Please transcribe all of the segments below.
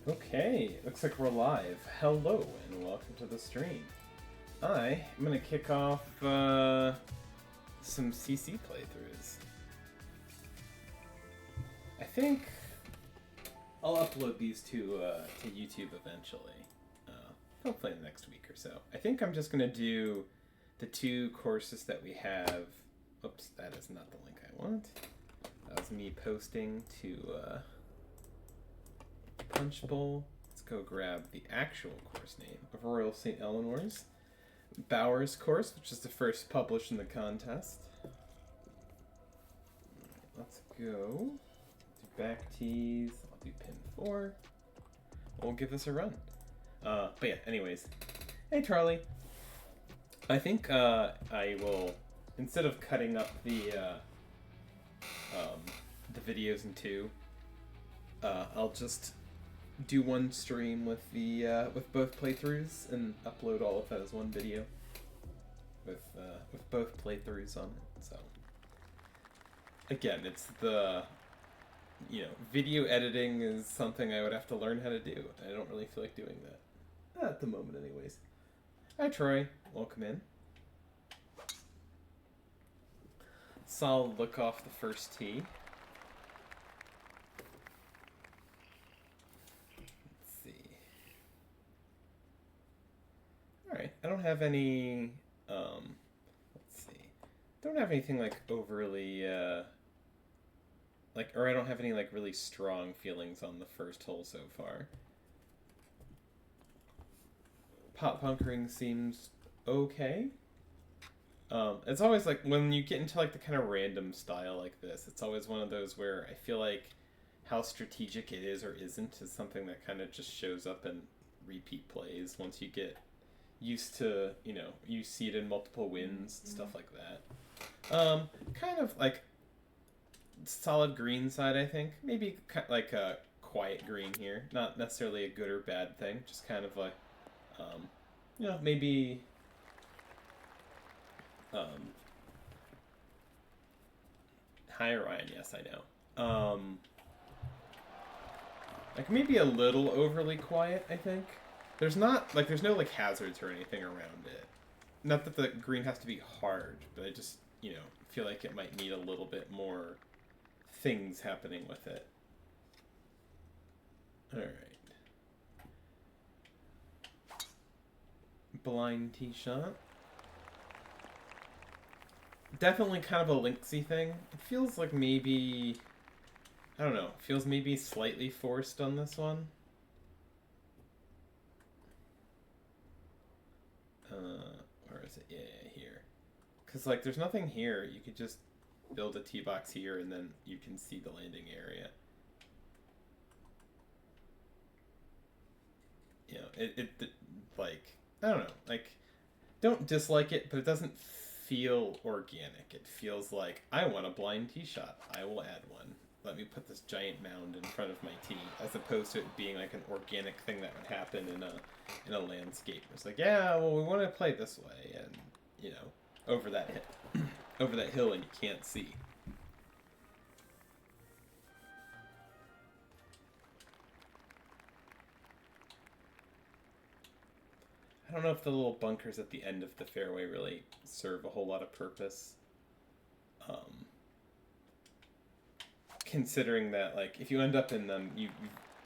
Okay, looks like we're live. Hello and welcome to the stream. I am going to kick off some CC playthroughs. I think I'll upload these to YouTube eventually, hopefully in the next week or so. I think I'm just going to do the two courses that we have. Oops, that is not the link I want. That was me posting to Punchbowl. Let's go grab the actual course name of Royal St. Eleanor's Bowers course, which is the first published in the contest. Let's go. Do back tees. I'll do pin 4. We'll give this a run. But yeah, anyways. Hey Charlie. I think I will, instead of cutting up the videos in two, I'll just do one stream with the with both playthroughs and upload all of that as one video with both playthroughs on it. So again, it's the video editing is something I would have to learn how to do. I don't really feel like doing that at the moment, anyways. Hi Troy, welcome in. Solid look off the first tee. Alright, I don't have any, let's see, don't have anything, like, overly, or I don't have any, like, really strong feelings on the first hole so far. Pop bunkering seems okay. It's always, like, when you get into, like, the kind of random style like this, it's always one of those where I feel like how strategic it is or isn't is something that kind of just shows up in repeat plays once you get used to, you see it in multiple wins, stuff like that. Kind of like solid green side, I think. Maybe like a quiet green here. Not necessarily a good or bad thing, just kind of like, maybe hi Ryan, yes, I know. Like maybe a little overly quiet, I think. There's no like hazards or anything around it. Not that the green has to be hard, but I just, feel like it might need a little bit more things happening with it. Alright. Blind tee shot. Definitely kind of a linksy thing. It feels like maybe, I don't know, feels maybe slightly forced on this one. Where is it? Yeah, here. Because, like, there's nothing here. You could just build a tee box here, and then you can see the landing area. It like, I don't know. Like, don't dislike it, but it doesn't feel organic. It feels like, I want a blind tee shot. I will add one. Let me put this giant mound in front of my tee, as opposed to it being like an organic thing that would happen in a landscape. It's like, yeah, well, we want to play this way, and over that hill, and you can't see. I don't know if the little bunkers at the end of the fairway really serve a whole lot of purpose. Considering that, like, if you end up in them, you've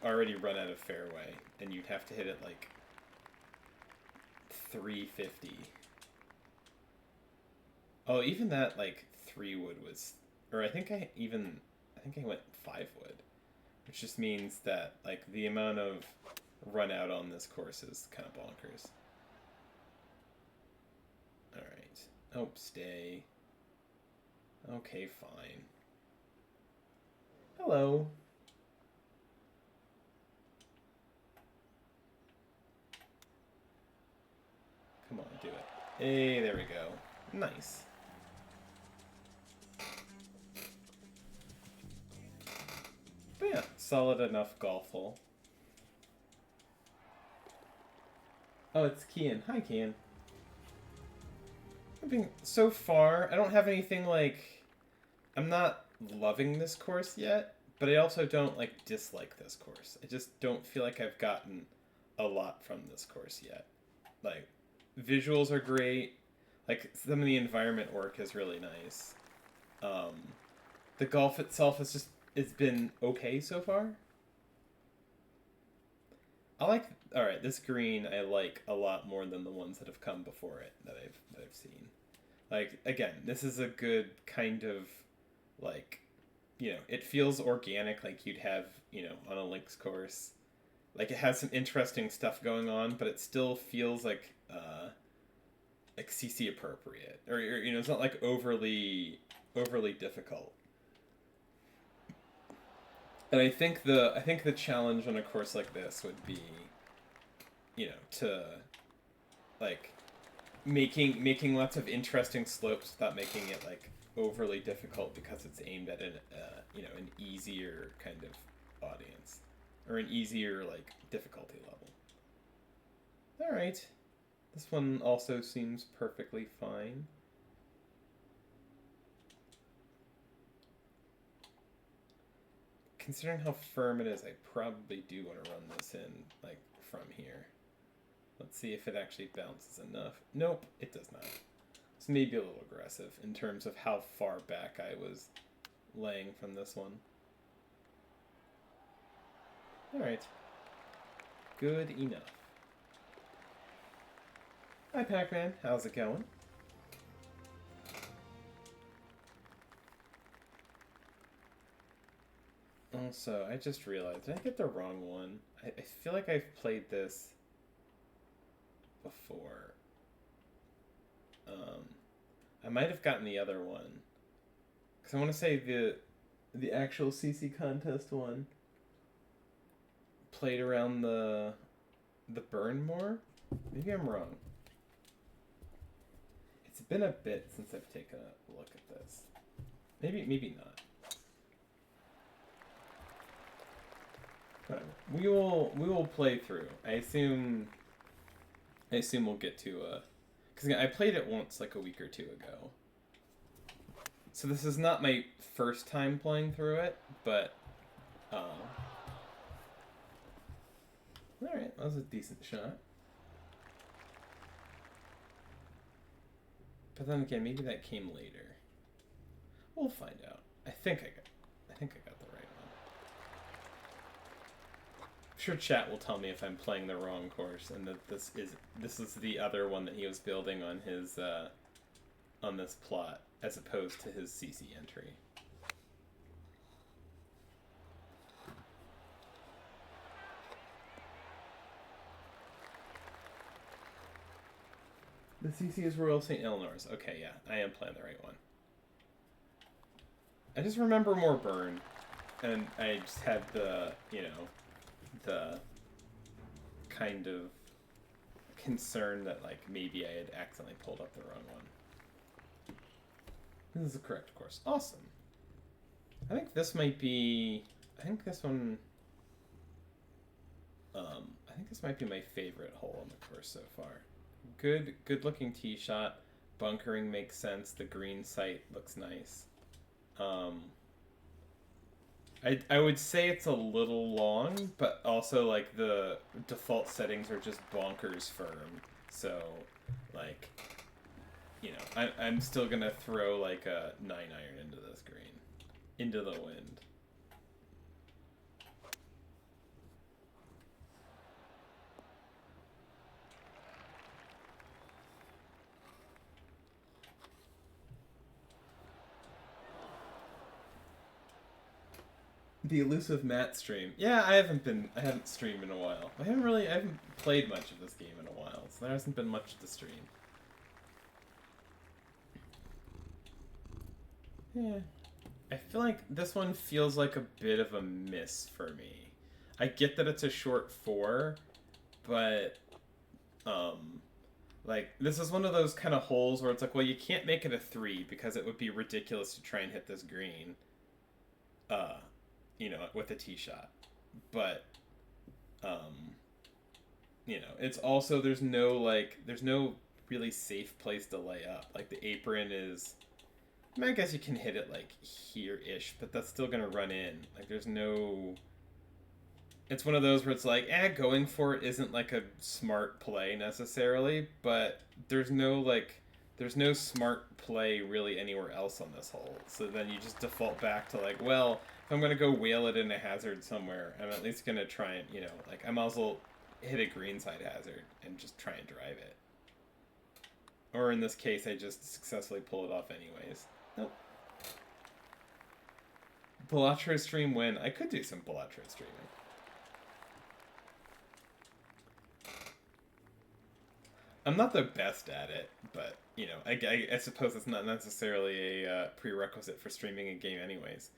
already run out of fairway, and you'd have to hit it, like, 350. Oh, even that, like, 3-wood was... Or I think I went 5-wood. Which just means that, like, the amount of run out on this course is kind of bonkers. Alright. Oh, stay. Okay, fine. Hello. Come on, do it. Hey, there we go. Nice. But yeah, solid enough golf hole. Oh, it's Kian. Hi, Kian. I mean, so far, I don't have anything like... I'm not loving this course yet, but I also don't like dislike this course. I just don't feel like I've gotten a lot from this course yet. Like, visuals are great. Like, some of the environment work is really nice. Um, the golf itself is just, it's been okay so far. I like, all right, this green I like a lot more than the ones that have come before it that I've seen. Like, again, this is a good kind of, like, it feels organic, like you'd have, on a links course. Like, it has some interesting stuff going on, but it still feels like CC appropriate, or it's not like overly difficult. And I think the challenge on a course like this would be, to like making lots of interesting slopes without making it like overly difficult because it's aimed at an easier kind of audience, or an easier like difficulty level. All right, this one also seems perfectly fine. Considering how firm it is, I probably do want to run this in like from here. Let's see if it actually bounces enough. Nope, it does not. It's maybe a little aggressive in terms of how far back I was laying from this one. Alright. Good enough. Hi, Pac-Man. How's it going? Also, I just realized, did I get the wrong one? I feel like I've played this before. I might have gotten the other one. Because I want to say the actual CC contest one played around the burn more? Maybe I'm wrong. It's been a bit since I've taken a look at this. Maybe not. Whatever. We will play through. I assume we'll get to because I played it once like a week or two ago. So this is not my first time playing through it, but all right, that was a decent shot. But then again, maybe that came later. We'll find out. I think I got the right one. I'm sure chat will tell me if I'm playing the wrong course and that this is the other one that he was building on his on this plot as opposed to his CC entry. The CC is Royal St. Eleanor's. Okay, yeah, I am playing the right one. I just remember more burn, and I just had the kind of concern that like maybe I had accidentally pulled up the wrong one. This is the correct course. Awesome. I think this might be. I think this one. I think this might be my favorite hole on the course so far. Good looking tee shot. Bunkering makes sense. The green site looks nice. I would say it's a little long, but also like the default settings are just bonkers firm. So, like, I'm still gonna throw like a 9-iron into this green, into the wind. The elusive Matt stream. Yeah, I haven't streamed in a while. I haven't played much of this game in a while, so there hasn't been much to stream. Yeah. I feel like this one feels like a bit of a miss for me. I get that it's a short 4, but like this is one of those kind of holes where it's like, well, you can't make it a 3 because it would be ridiculous to try and hit this green. With a tee shot. But, it's also, there's no really safe place to lay up. Like, the apron is, I mean, I guess you can hit it like here-ish, but that's still gonna run in. Like there's no. It's one of those where it's like, going for it isn't like a smart play necessarily, but there's no smart play really anywhere else on this hole. So then you just default back to like, well, if I'm gonna go whale it in a hazard somewhere, I'm at least gonna try and, like I might as well hit a greenside hazard and just try and drive it. Or in this case, I just successfully pull it off anyways. Nope. Balatro stream when I could do some Balatro streaming. I'm not the best at it, but, I suppose it's not necessarily a prerequisite for streaming a game anyways.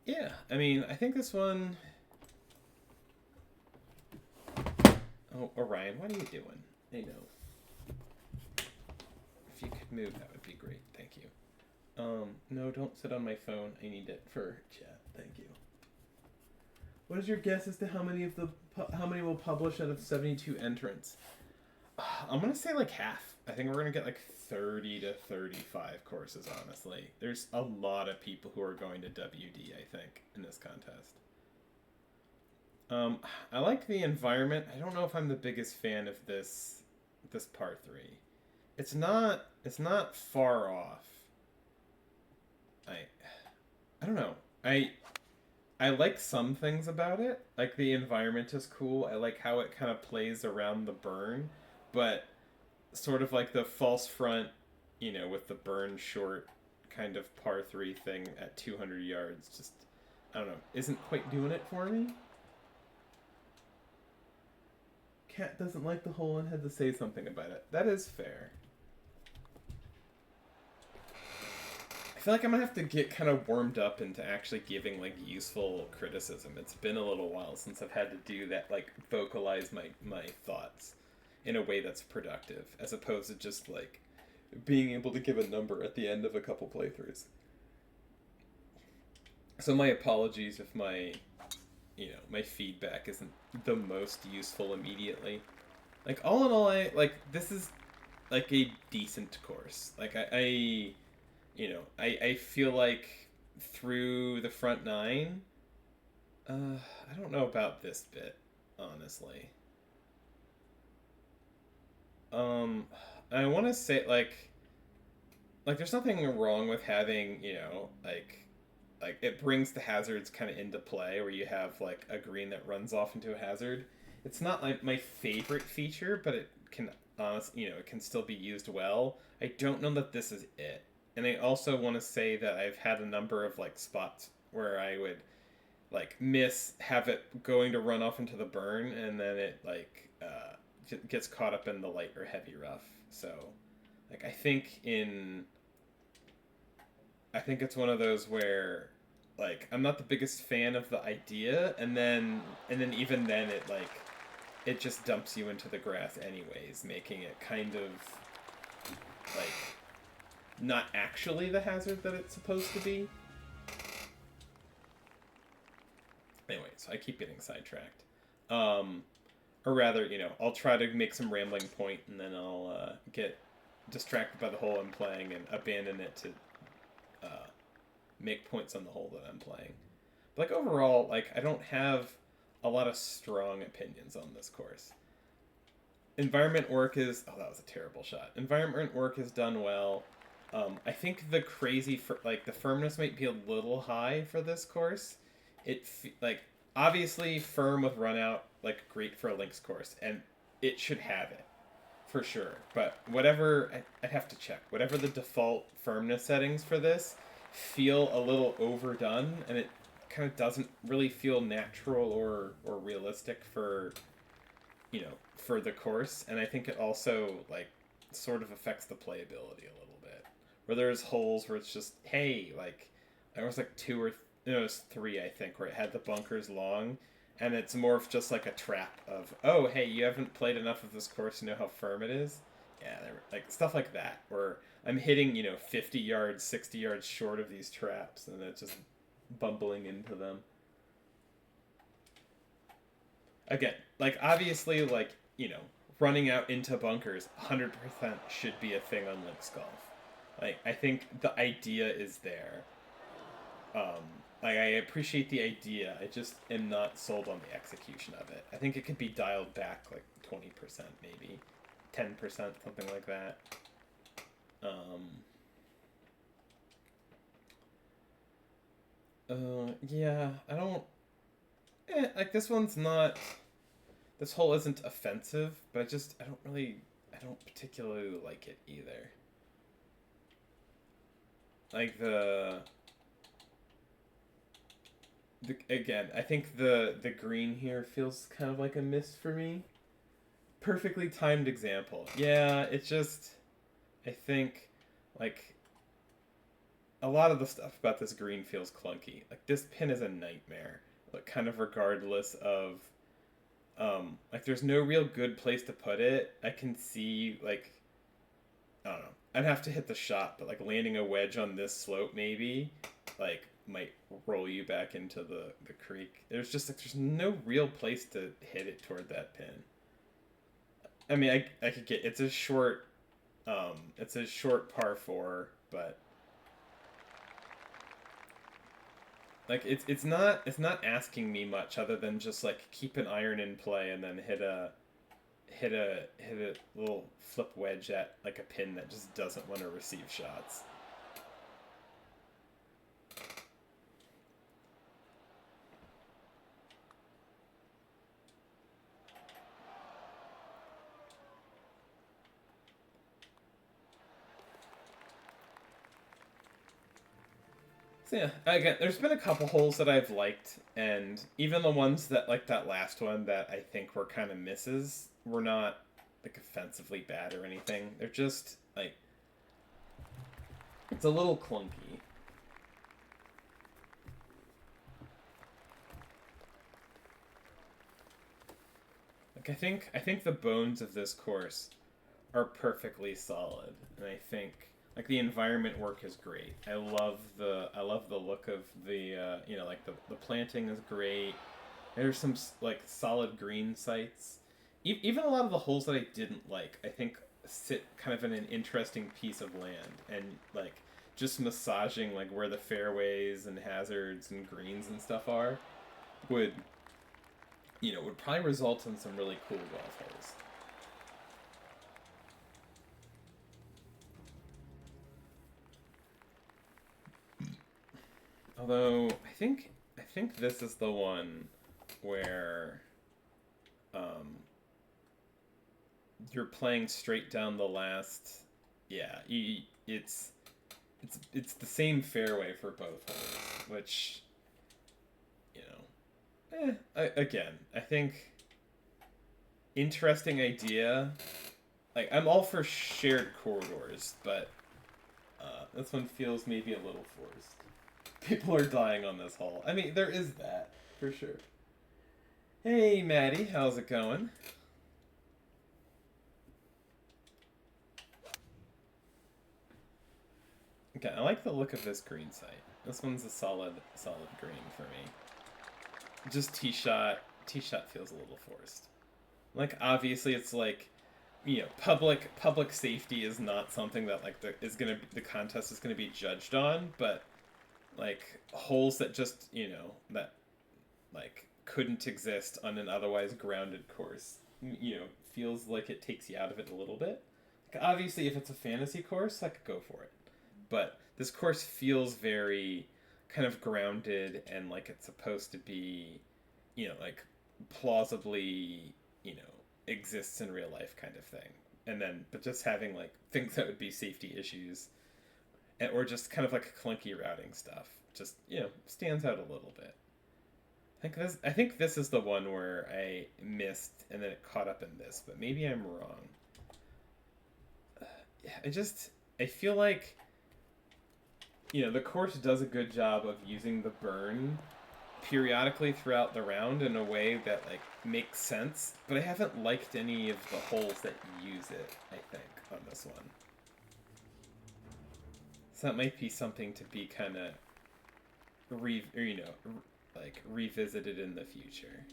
Yeah, I mean, I think this one... Oh, Orion, what are you doing? I know. If you could move, that would be great. Thank you. No, don't sit on my phone. I need it for chat. Thank you. What is your guess as to how many will publish out of 72 entrants? I'm gonna say like half. I think we're gonna get like 30 to 35 courses. Honestly, there's a lot of people who are going to WD. I think in this contest. I like the environment. I don't know if I'm the biggest fan of this par 3. It's not far off. I don't know. I like some things about it. Like the environment is cool. I like how it kind of plays around the burn, but sort of like the false front, with the burn short kind of par 3 thing at 200 yards, just, I don't know, isn't quite doing it for me. Cat doesn't like the hole and had to say something about it. That is fair. I feel like I'm gonna have to get kind of warmed up into actually giving like useful criticism. It's been a little while since I've had to do that, like vocalize my thoughts in a way that's productive, as opposed to just like being able to give a number at the end of a couple playthroughs. So my apologies if my my feedback isn't the most useful immediately. Like all in all, this is like a decent course. Like I feel like through the front 9, I don't know about this bit, honestly. I want to say, like there's nothing wrong with having, like it brings the hazards kind of into play, where you have, like, a green that runs off into a hazard. It's not, like, my favorite feature, but it can, it can still be used well. I don't know that this is it. And I also want to say that I've had a number of, like, spots where I would, like, have it going to run off into the burn, and then it, like, gets caught up in the light or heavy rough. So, like, I think it's one of those where, like, I'm not the biggest fan of the idea, and then even then it just dumps you into the grass anyways, making it kind of, like, not actually the hazard that it's supposed to be. Anyway, so I keep getting sidetracked. Or rather, I'll try to make some rambling point, and then I'll get distracted by the hole I'm playing and abandon it to make points on the hole that I'm playing. But, like, overall, like, I don't have a lot of strong opinions on this course. Environment work is... Oh, that was a terrible shot. Environment work is done well. I think the the firmness might be a little high for this course. Obviously, firm with run out, like, great for a links course, and it should have it, for sure. But whatever... I'd have to check. Whatever the default firmness settings for this feel a little overdone, and it kind of doesn't really feel natural or realistic for for the course. And I think it also, like, sort of affects the playability a little bit, where there's holes where it's just, hey, like, there was like 2 or it was 3, I think, where it had the bunkers long, and it's more of just like a trap of, oh, hey, you haven't played enough of this course to know how firm it is. Yeah, like stuff like that, where I'm hitting, 50 yards, 60 yards short of these traps, and it's just bumbling into them. Again, like, obviously, like, running out into bunkers 100% should be a thing on Links Golf. Like, I think the idea is there. Like, I appreciate the idea. I just am not sold on the execution of it. I think it could be dialed back like 20% maybe. 10%, something like that. Yeah, I don't... like, this one's not... This hole isn't offensive, but I don't particularly like it either. Like, again, I think the green here feels kind of like a miss for me. Perfectly timed example. Yeah, it's just... I think, like... A lot of the stuff about this green feels clunky. Like, this pin is a nightmare. Like, kind of regardless of... like, there's no real good place to put it. I can see, like... I don't know. I'd have to hit the shot, but, like, landing a wedge on this slope, maybe, like, might roll you back into the creek. There's just, like, there's no real place to hit it toward that pin. I mean, I could get... It's a short par 4, but... Like, it's not asking me much other than just, like, keep an iron in play and then hit a little flip wedge at, like, a pin that just doesn't want to receive shots. So yeah, again, there's been a couple holes that I've liked, and even the ones that, like that last one that I think were kind of misses, were not, like, offensively bad or anything. They're just, like, it's a little clunky. Like, I think the bones of this course are perfectly solid, and I think... Like, the environment work is great. I love the look of the you know, like the planting is great. There's some, like, solid green sites. Even a lot of the holes that I didn't like, I think sit kind of in an interesting piece of land, and, like, just massaging, like, where the fairways and hazards and greens and stuff are would probably result in some really cool golf holes. Although I think this is the one where you're playing straight down the last. Yeah, it's the same fairway for both holes, which, again, I think interesting idea. Like, I'm all for shared corridors, but this one feels maybe a little forced. People are dying on this hole. I mean, there is that, for sure. Hey, Maddie, how's it going? Okay, I like the look of this green site. This one's a solid green for me. Just tee shot feels a little forced. Like, obviously, it's like, public safety is not something that, like, the contest is gonna be judged on, but, like, holes that just, that, like, couldn't exist on an otherwise grounded course, feels like it takes you out of it a little bit. Like, obviously, if it's a fantasy course, I could go for it. But this course feels very kind of grounded and like it's supposed to be, like, plausibly, exists in real life kind of thing. And then, but just having, like, things that would be safety issues, or just kind of like clunky routing stuff, just, stands out a little bit. I think this is the one where I missed and then it caught up in this, but maybe I'm wrong. I feel like, the course does a good job of using the burn periodically throughout the round in a way that, like, makes sense, but I haven't liked any of the holes that use it, I think, on this one. So that might be something to be kind of revisited in the future.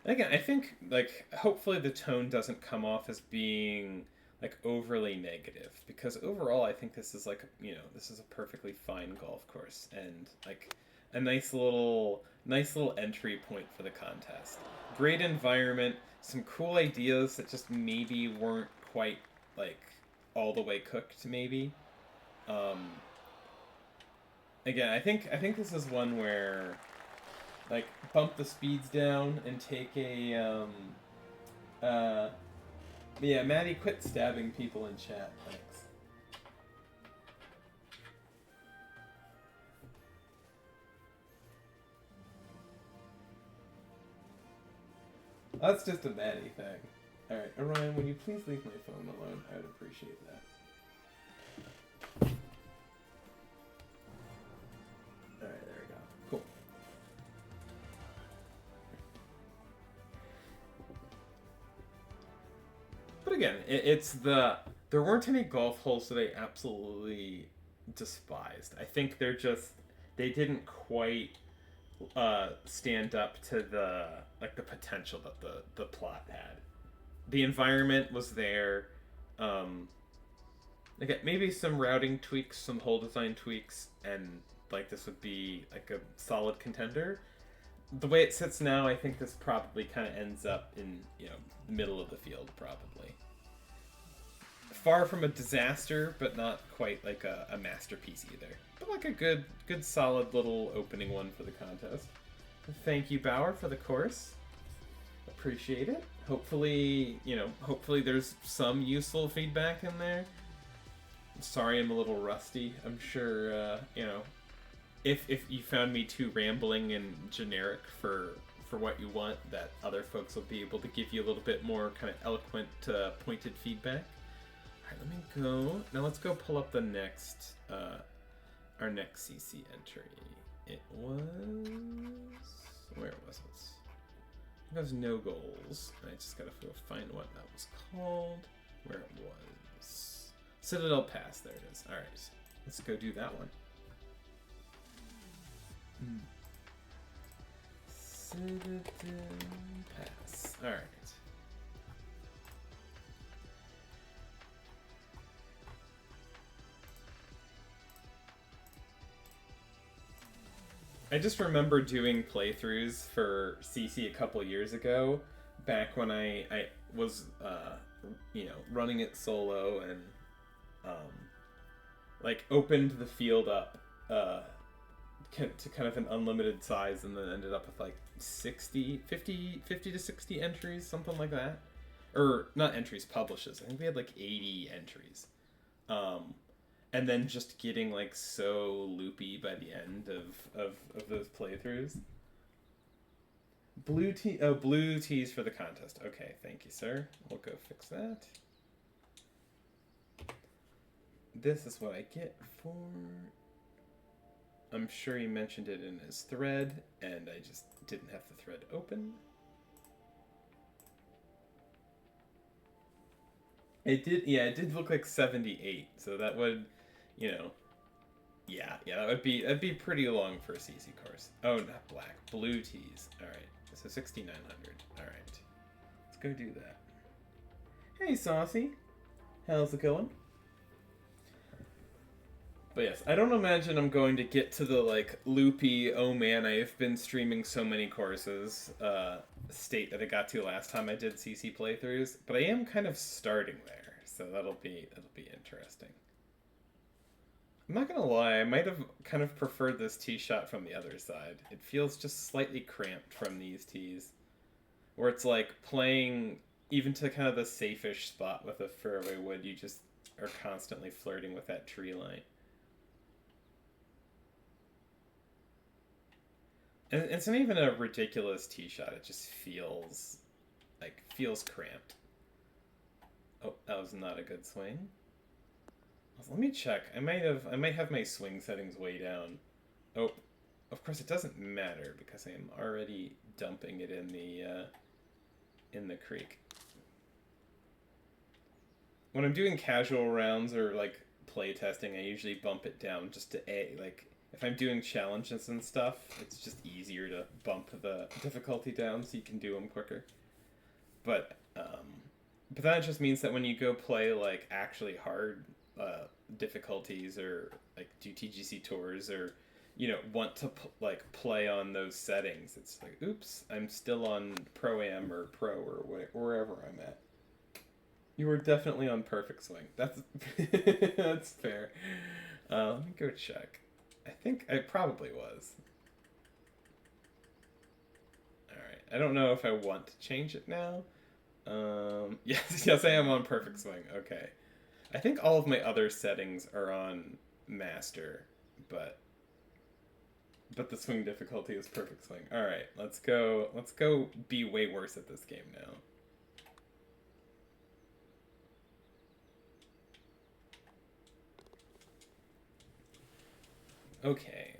Again, I think like hopefully the tone doesn't come off as being like overly negative, because overall I think this is like, you know, this is a perfectly fine golf course and like a nice little entry point for the contest. Great environment, some cool ideas that just maybe weren't quite like all the way cooked maybe. Um, Again, I think this is one where like bump the speeds down and take a uh yeah, Maddie, quit stabbing people in chat, thanks. That's just a Maddie thing. Alright, Orion, will you please leave my phone alone? I would appreciate that. Alright, there we go. Cool. But again, it's there weren't any golf holes that I absolutely despised. I think they didn't quite stand up to the like the potential that the plot had. The environment was there. Um, Again, maybe some routing tweaks, some hole design tweaks, and like this would be like a solid contender. The way it sits now, I think this probably kind of ends up in, you know, the middle of the field probably. Far from a disaster, but not quite like a masterpiece either. But like a good solid little opening one for the contest. Thank you, Bauer, for the course. Appreciate it. Hopefully, you know, hopefully there's some useful feedback in there. Sorry I'm a little rusty. I'm sure, you know, if you found me too rambling and generic for what you want, that other folks will be able to give you a little bit more kind of eloquent, pointed feedback. Alright, let me go. Now let's go pull up the next, our next CC entry. It was... Where was it? It was no goals. I just gotta go find what that was called. Where it was. Citadel Pass, there it is. Alright, let's go do that one. Citadel Pass. Alright. I just remember doing playthroughs for CC a couple years ago, back when I was, you know, running it solo and, like, opened the field up, to kind of an unlimited size, and then ended up with like 50 to 60 entries, something like that. Or not entries, publishes. I think we had like 80 entries. And then just getting like so loopy by the end of those playthroughs. Blue tees for the contest. Okay, thank you, sir. We'll go fix that. This is what I get for... I'm sure he mentioned it in his thread, and I just didn't have the thread open. It did look like 78, so that would, you know, yeah, that'd be pretty long for a CC course. Oh, not black, blue tees. All right, so 6,900. All right, let's go do that. Hey, Saucy, how's it going? But yes, I don't imagine I'm going to get to the, like, loopy, oh man, I've been streaming so many courses, state that I got to last time I did CC playthroughs, but I am kind of starting there, so that'll be interesting. I'm not gonna lie, I might have kind of preferred this tee shot from the other side. It feels just slightly cramped from these tees, where it's like playing even to kind of the safe-ish spot with a fairway wood, you just are constantly flirting with that tree line. And it's not even a ridiculous tee shot. It just feels cramped. Oh, that was not a good swing. Let me check. I might have my swing settings way down. Oh, of course it doesn't matter because I am already dumping it in the creek. When I'm doing casual rounds or like play testing, I usually bump it down just to if I'm doing challenges and stuff, it's just easier to bump the difficulty down so you can do them quicker. But but that just means that when you go play like actually hard difficulties or like do TGC tours or want to like play on those settings, it's like oops, I'm still on Pro Am or Pro or wherever I'm at. You were definitely on perfect swing. That's that's fair. Let me go check. I think I probably was. All right. I don't know if I want to change it now. Yes, yes, I am on perfect swing. Okay. I think all of my other settings are on master, but the swing difficulty is perfect swing. All right, let's go. Let's go be way worse at this game now. Okay.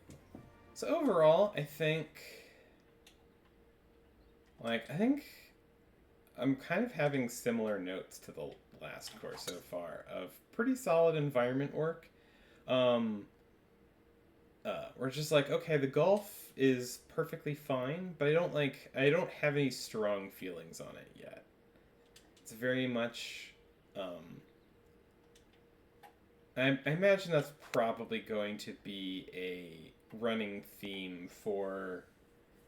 So overall, I think I'm kind of having similar notes to the last course so far of pretty solid environment work. Um, we're just like, okay, the golf is perfectly fine, but I don't have any strong feelings on it yet. It's very much, I imagine that's probably going to be a running theme for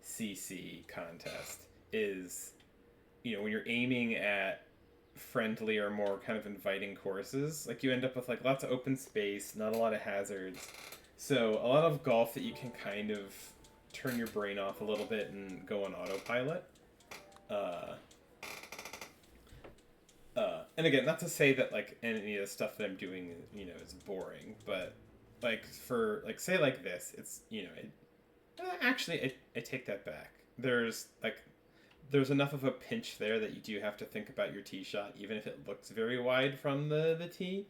CC contest is, when you're aiming at friendly or more kind of inviting courses, like you end up with like lots of open space, not a lot of hazards. So a lot of golf that you can kind of turn your brain off a little bit and go on autopilot. Uh, and again, not to say that like any of the stuff that I'm doing, is boring, but like for like say like this, it's actually I take that back. There's enough of a pinch there that you do have to think about your tee shot, even if it looks very wide from the tee.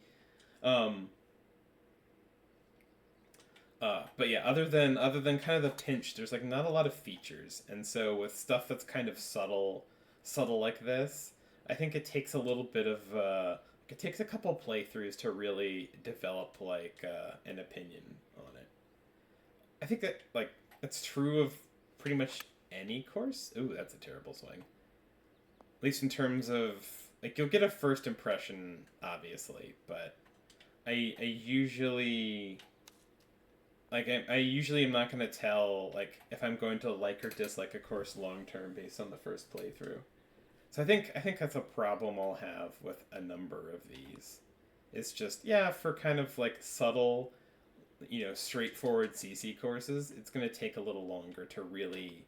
Um, but yeah, other than kind of the pinch, there's like not a lot of features, and so with stuff that's kind of subtle like this, I think it takes a little bit of it takes a couple playthroughs to really develop like an opinion on it. I think that like that's true of pretty much any course. Ooh, that's a terrible swing. At least in terms of like you'll get a first impression, obviously, but I usually I usually am not going to tell like if I'm going to like or dislike a course long term based on the first playthrough. So I think that's a problem I'll have with a number of these. It's just yeah, for kind of like subtle, straightforward CC courses, it's going to take a little longer to really,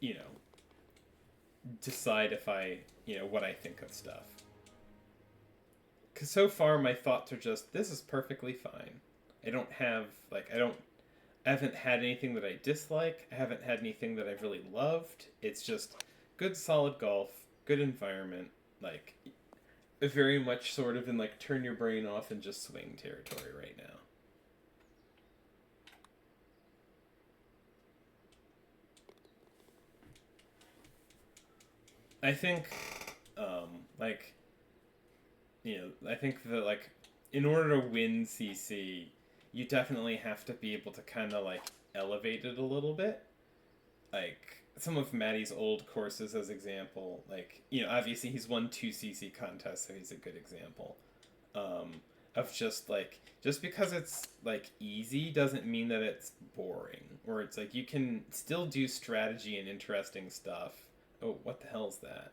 you know, decide if what I think of stuff. Because so far my thoughts are just this is perfectly fine. I don't have I haven't had anything that I dislike. I haven't had anything that I've really loved. It's just good solid golf, good environment, like very much sort of in like turn your brain off and just swing territory right now. I think like I think that like in order to win CC, you definitely have to be able to kind of like elevate it a little bit. Like some of Maddie's old courses as example, like obviously he's won 2 CC contests, so he's a good example. Of just because it's like easy doesn't mean that it's boring. Or it's like you can still do strategy and interesting stuff. Oh, what the hell is that?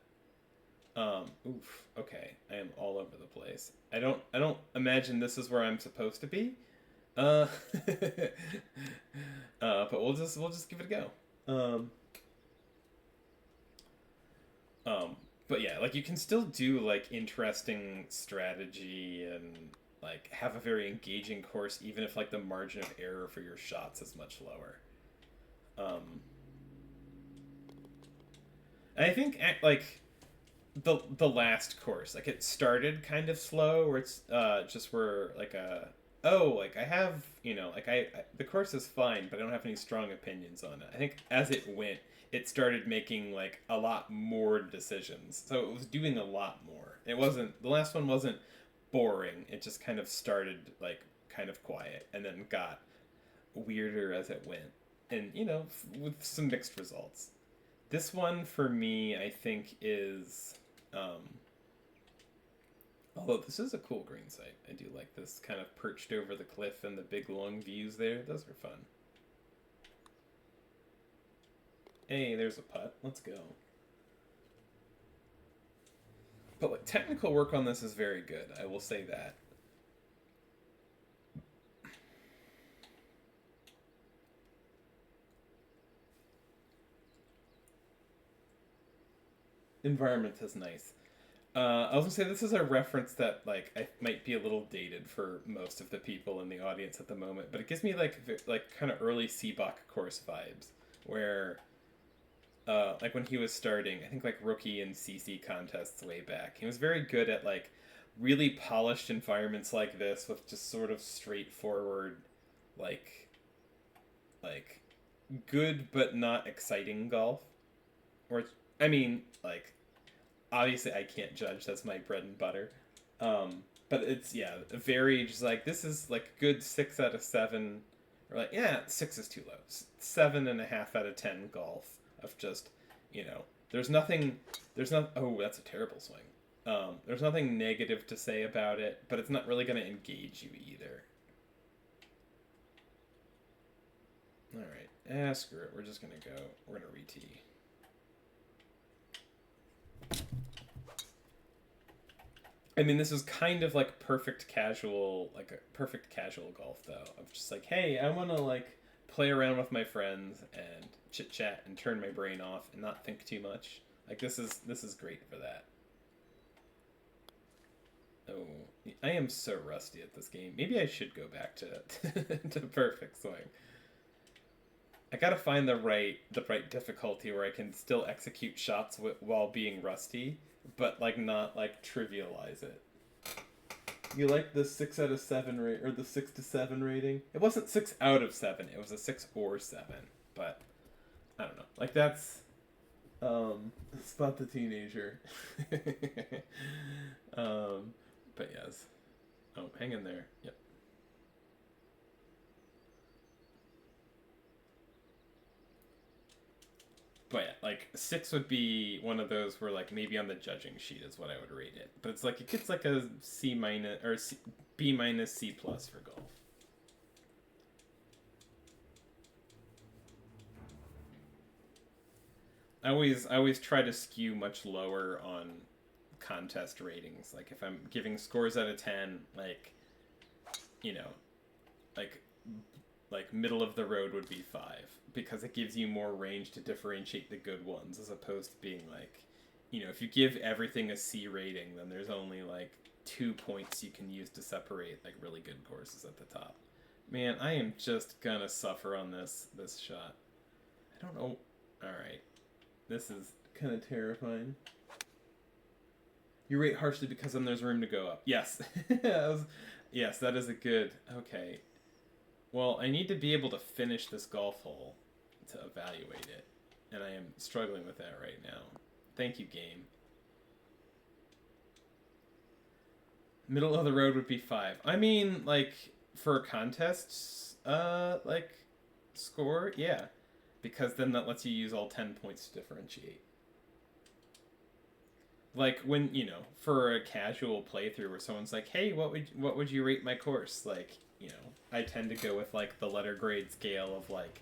Oof. Okay, I am all over the place. I don't imagine this is where I'm supposed to be. Uh, but we'll just give it a go. Um, um, but yeah, like you can still do like interesting strategy and like have a very engaging course, even if like the margin of error for your shots is much lower. Um, and I think like the last course. Like it started kind of slow, where it's just where like a oh like I have like I the course is fine, but I don't have any strong opinions on it. I think as it went, it started making like a lot more decisions, so it was doing a lot more. It wasn't the last one wasn't boring. It just kind of started like kind of quiet and then got weirder as it went, and with some mixed results. This one for me, I think, is although this is a cool green site. I do like this kind of perched over the cliff and the big long views there. Those are fun. Hey, there's a putt. Let's go. But like, technical work on this is very good. I will say that. Environment is nice. I was gonna say this is a reference that like I might be a little dated for most of the people in the audience at the moment, but it gives me like kind of early Seabach course vibes, where like when he was starting, I think like rookie and CC contests way back, he was very good at like really polished environments like this with just sort of straightforward, like like good but not exciting golf. Or I mean like obviously I can't judge, that's my bread and butter, but it's very just like this is like good 6 out of 7, or like 6 is too low, 7.5 out of 10 golf of just there's not oh, that's a terrible swing. There's nothing negative to say about it, but it's not really going to engage you either. All right, screw it, we're just going to go, we're going to re-tee. I mean, this is kind of like perfect casual golf, though. Of just like, hey, I want to like play around with my friends and chit chat and turn my brain off and not think too much. Like this is great for that. Oh, I am so rusty at this game. Maybe I should go back to to perfect swing. I gotta find the right difficulty where I can still execute shots while being rusty, but like not like trivialize it. You like the 6 out of 7 rate, or the 6 to 7 rating? It wasn't 6 out of 7. It was a 6 or 7. But I don't know. Like that's Spot the Teenager. But yes. Oh, hang in there. Yep. But yeah, like 6 would be one of those where like maybe on the judging sheet is what I would rate it. But it's like it gets like a C minus or B minus C plus for golf. I always try to skew much lower on contest ratings. Like if I'm giving scores out of 10, like like middle of the road would be 5, because it gives you more range to differentiate the good ones, as opposed to being like, if you give everything a C rating, then there's only like 2 points you can use to separate like really good courses at the top. Man, I am just gonna suffer on this shot. I don't know. All right, this is kind of terrifying. You rate harshly because then there's room to go up. Yes, yes, that is a good. Okay. Well, I need to be able to finish this golf hole to evaluate it, and I am struggling with that right now. Thank you, game. Middle of the road would be 5. I mean, like, for contests, like, score, yeah. Because then that lets you use all 10 points to differentiate. Like, when, for a casual playthrough where someone's like, hey, what would you rate my course? Like, I tend to go with like the letter grade scale of like,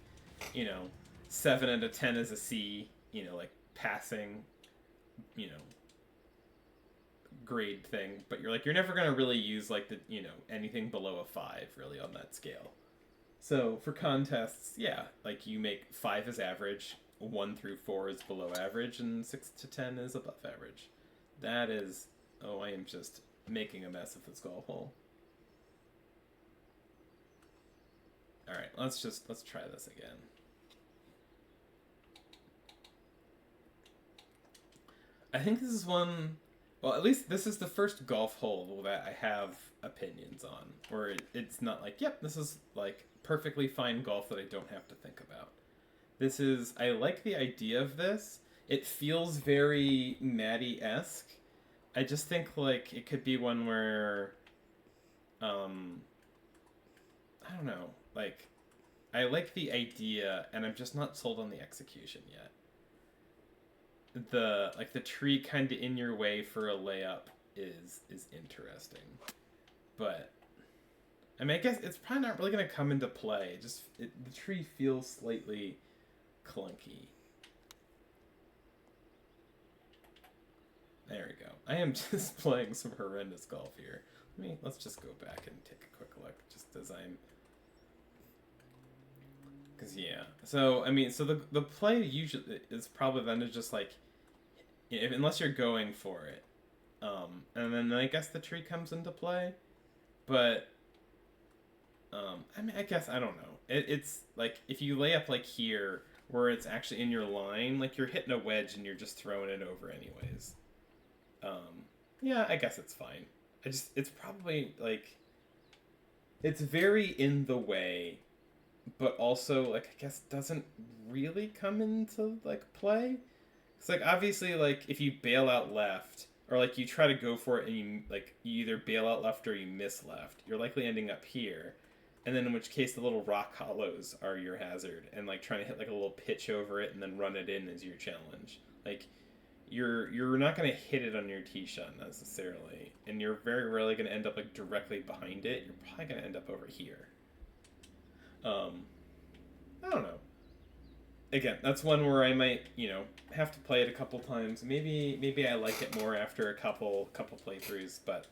7 out of 10 is a C, like passing, grade thing. But you're never gonna really use like the anything below a 5 really on that scale. So for contests, yeah, like you make 5 is average, 1 through 4 is below average, and 6 to 10 is above average. That is, oh, I am just making a mess of this golf hole. Alright, let's try this again. I think this is one, well, at least this is the first golf hole that I have opinions on, where it's not like, yep, this is like perfectly fine golf that I don't have to think about. This is, I like the idea of this. It feels very Maddie-esque. I just think like it could be one where, I don't know, like, I like the idea, and I'm just not sold on the execution yet. The tree kind of in your way for a layup is interesting, but I mean, I guess it's probably not really going to come into play. The tree feels slightly clunky. There we go. I am just playing some horrendous golf here. Let's just go back and take a quick look, just as I'm. Because yeah, so I mean, so the play usually is probably then to just like, unless you're going for it, and then I guess the tree comes into play, but I mean, I guess I don't know. It's like if you lay up like here where it's actually in your line, like you're hitting a wedge and you're just throwing it over anyways. Yeah, I guess it's fine. It's probably like, it's very in the way, but also like I guess doesn't really come into like play. It's like obviously like if you bail out left or like you try to go for it and you either bail out left or you miss left, you're likely ending up here. And then in which case the little rock hollows are your hazard, and like trying to hit like a little pitch over it and then run it in is your challenge. Like you're not going to hit it on your tee shot necessarily, and you're very rarely going to end up like directly behind it. You're probably going to end up over here. I don't know. Again, that's one where I might, have to play it a couple times. Maybe I like it more after a couple playthroughs, but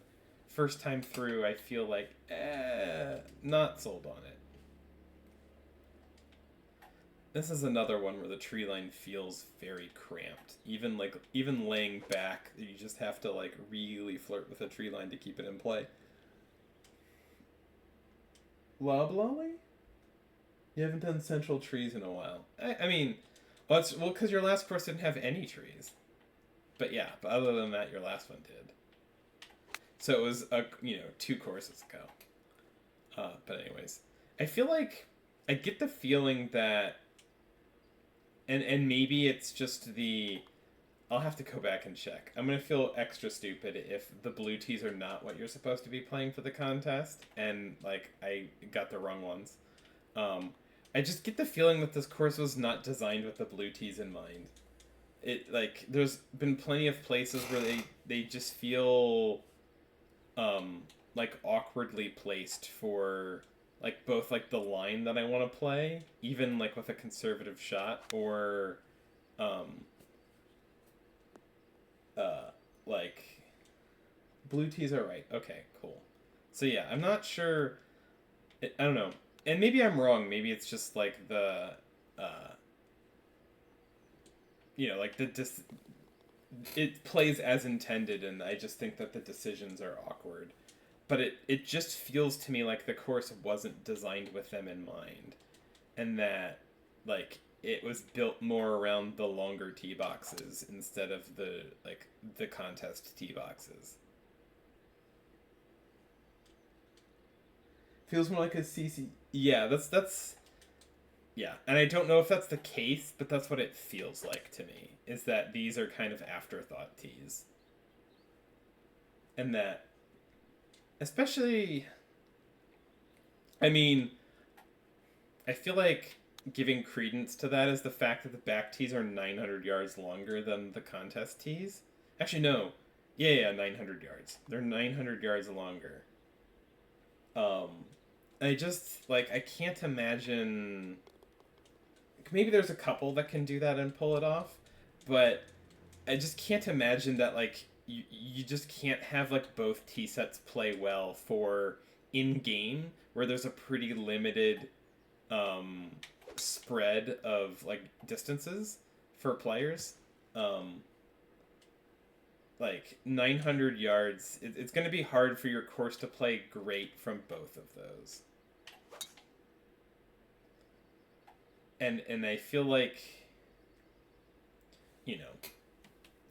first time through, I feel like, not sold on it. This is another one where the tree line feels very cramped. Even laying back, you just have to like really flirt with the tree line to keep it in play. Loblolly? You haven't done central trees in a while. I mean, because your last course didn't have any trees. But other than that, your last one did. So it was 2 courses ago. But anyways, I feel like I get the feeling that, and maybe it's just I'll have to go back and check. I'm gonna feel extra stupid if the blue tees are not what you're supposed to be playing for the contest, and like I got the wrong ones. I just get the feeling that this course was not designed with the blue tees in mind. It like there's been plenty of places where they just feel like awkwardly placed for like both like the line that I want to play, even like with a conservative shot, or like blue tees are right. Okay, cool. So yeah, I'm not sure. I don't know. And maybe I'm wrong. Maybe it's just like the, it plays as intended, and I just think that the decisions are awkward. But it just feels to me like the course wasn't designed with them in mind, and that like it was built more around the longer tee boxes instead of the contest tee boxes. Feels more like a CC. Yeah, that's. Yeah, and I don't know if that's the case, but that's what it feels like to me. Is that these are kind of afterthought teas, and that, especially. I mean, I feel like giving credence to that is the fact that the back tees are 900 yards longer than the contest tees. Actually, no. Yeah, 900 yards. They're 900 yards longer. I just, like, I can't imagine. Maybe there's a couple that can do that and pull it off, but I just can't imagine that, like, you just can't have, like, both tee sets play well for in-game, where there's a pretty limited spread of, like, distances for players. Like, 900 yards, it's going to be hard for your course to play great from both of those. And I feel like,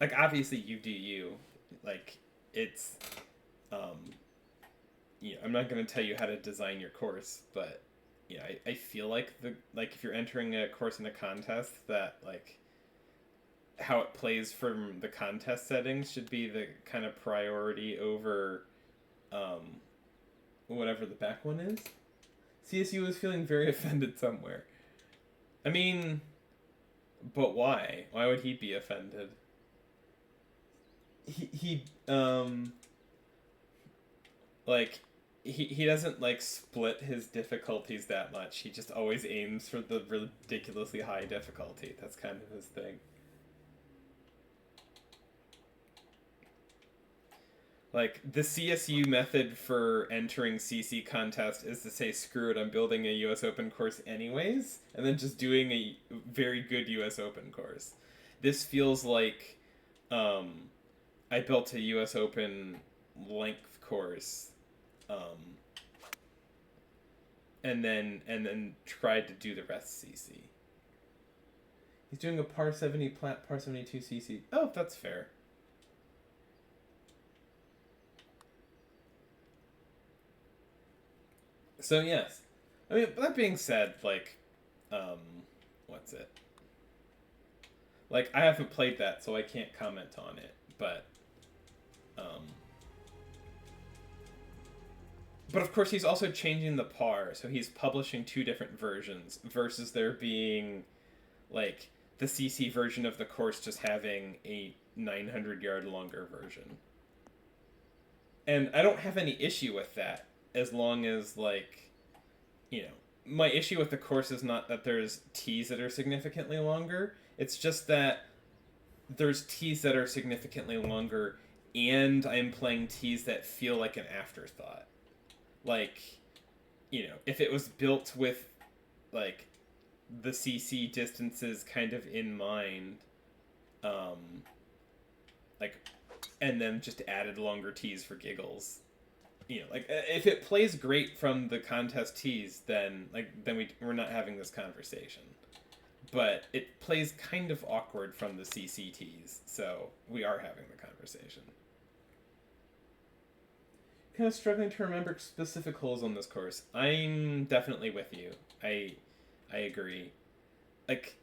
like, obviously you do you. Like, it's, I'm not going to tell you how to design your course, but, I feel like, if you're entering a course in a contest, that, like, how it plays from the contest settings should be the kind of priority over, whatever the back one is. CSU was feeling very offended somewhere. I mean, but why? Why would he be offended? He like he doesn't like split his difficulties that much. He just always aims for the ridiculously high difficulty. That's kind of his thing. Like, the CSU method for entering CC contest is to say, screw it, I'm building a US Open course anyways, and then just doing a very good US Open course. This feels like I built a US Open length course, and then tried to do the rest CC. He's doing a par 70 par 72 CC. Oh, that's fair. So yes, I mean, that being said, like, um, what's it? Like, I haven't played that, so I can't comment on it. Um, but of course, he's also changing the par, so he's publishing two different versions versus there being, like, the CC version of the course just having a 900-yard longer version. And I don't have any issue with that, as long as, like, you know, my issue with the course is not that there's tees that are significantly longer. It's just that there's tees that are significantly longer, and I'm playing tees that feel like an afterthought. Like, you know, if it was built with, like, the CC distances kind of in mind, like, and then just added longer tees for giggles. You know, like, if it plays great from the contest tees, then we're not having this conversation. But it plays kind of awkward from the CCTs, so we are having the conversation. Kind of struggling to remember specific holes on this course. I'm definitely with you. I agree. Like,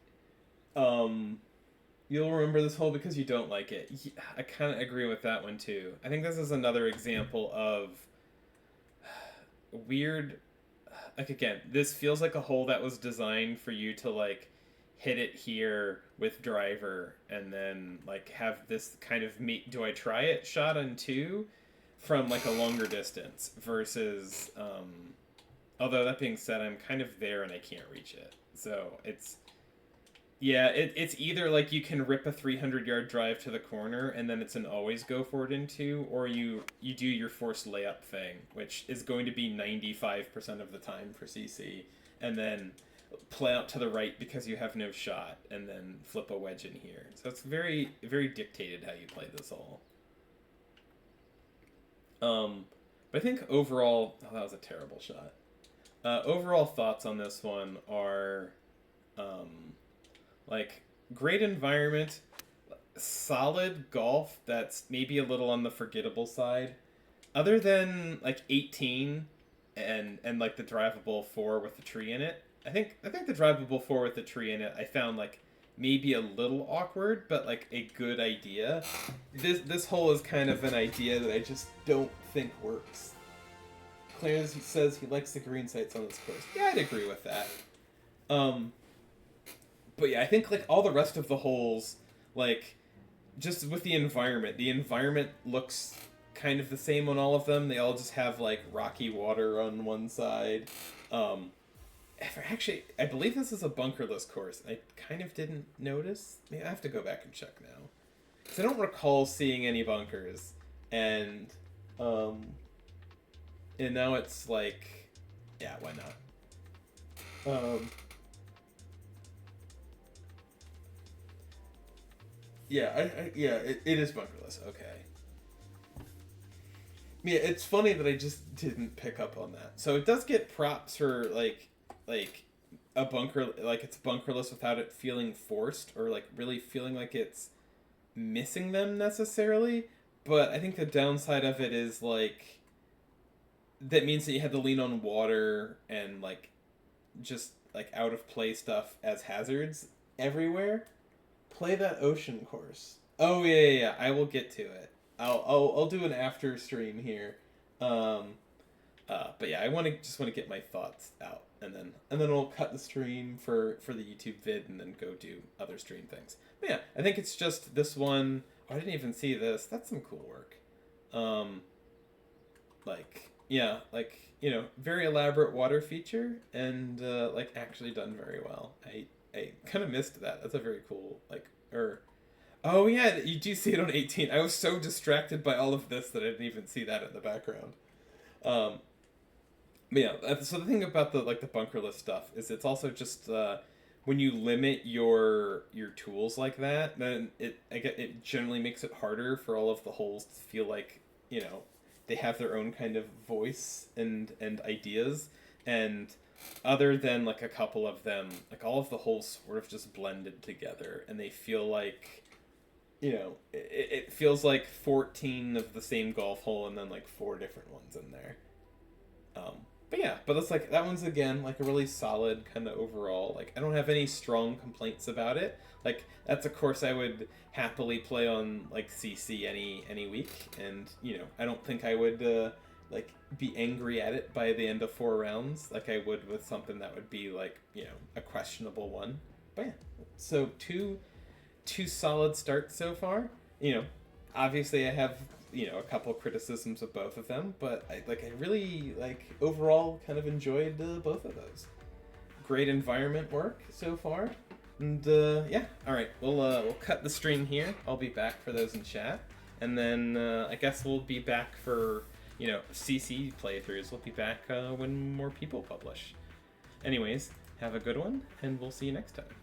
you'll remember this hole because you don't like it. I kind of agree with that one too. I think this is another example of weird. Like, again, this feels like a hole that was designed for you to, like, hit it here with driver and then, like, have this kind of do I try it shot on two from, like, a longer distance versus although that being said, I'm kind of there and I can't reach it, so it's it's either like you can rip a 300-yard drive to the corner and then it's an always go for it into, or you do your forced layup thing, which is going to be 95% of the time for CC, and then play out to the right because you have no shot, and then flip a wedge in here. So it's very, very dictated how you play this hole. But I think overall, that was a terrible shot. Overall thoughts on this one are, like, great environment, solid golf that's maybe a little on the forgettable side. Other than, like, 18 and like the drivable 4 with the tree in it. I think the drivable 4 with the tree in it I found, like, maybe a little awkward, but, like, a good idea. This hole is kind of an idea that I just don't think works. Clarence says he likes the green sites on this course. Yeah, I'd agree with that. But yeah, I think, like, all the rest of the holes, like, just with the environment looks kind of the same on all of them. They all just have, like, rocky water on one side. Actually, I believe this is a bunkerless course. I kind of didn't notice. Maybe I have to go back and check now, because I don't recall seeing any bunkers. And now it's like, yeah, why not? Yeah, it is bunkerless. Okay. Yeah, it's funny that I just didn't pick up on that. So it does get props for, like a bunker, like, it's bunkerless without it feeling forced or, like, really feeling like it's missing them necessarily. But I think the downside of it is, like, that means that you had to lean on water and, like, just, like, out of play stuff as hazards everywhere. Play that ocean course. Oh yeah. I will get to it. I'll do an after stream here. But yeah, just want to get my thoughts out, and then we'll cut the stream for the YouTube vid, and then go do other stream things. But yeah, I think it's just this one. Oh, I didn't even see this. That's some cool work. Like yeah, like very elaborate water feature, and like actually done very well. I kind of missed that. That's a very cool oh yeah, you do see it on 18. I was so distracted by all of this that I didn't even see that in the background. But yeah, so the thing about the bunkerless stuff is it's also just when you limit your tools like that, then it generally makes it harder for all of the holes to feel like they have their own kind of voice and ideas, and other than like a couple of them, like all of the holes sort of just blended together, and they feel like it feels like 14 of the same golf hole and then like 4 different ones in there. But yeah, but it's like that one's again like a really solid kind of overall. Like I don't have any strong complaints about it. Like that's a course I would happily play on like CC any week, and I don't think I would like be angry at it by the end of 4 rounds like I would with something that would be like a questionable one. But yeah, so two solid starts so far. Obviously I have a couple criticisms of both of them, but I really overall kind of enjoyed both of those. Great environment work so far, and yeah. All right, we'll cut the stream here. I'll be back for those in chat, and then I guess we'll be back for CC playthroughs. We'll be back when more people publish. Anyways, have a good one, and we'll see you next time.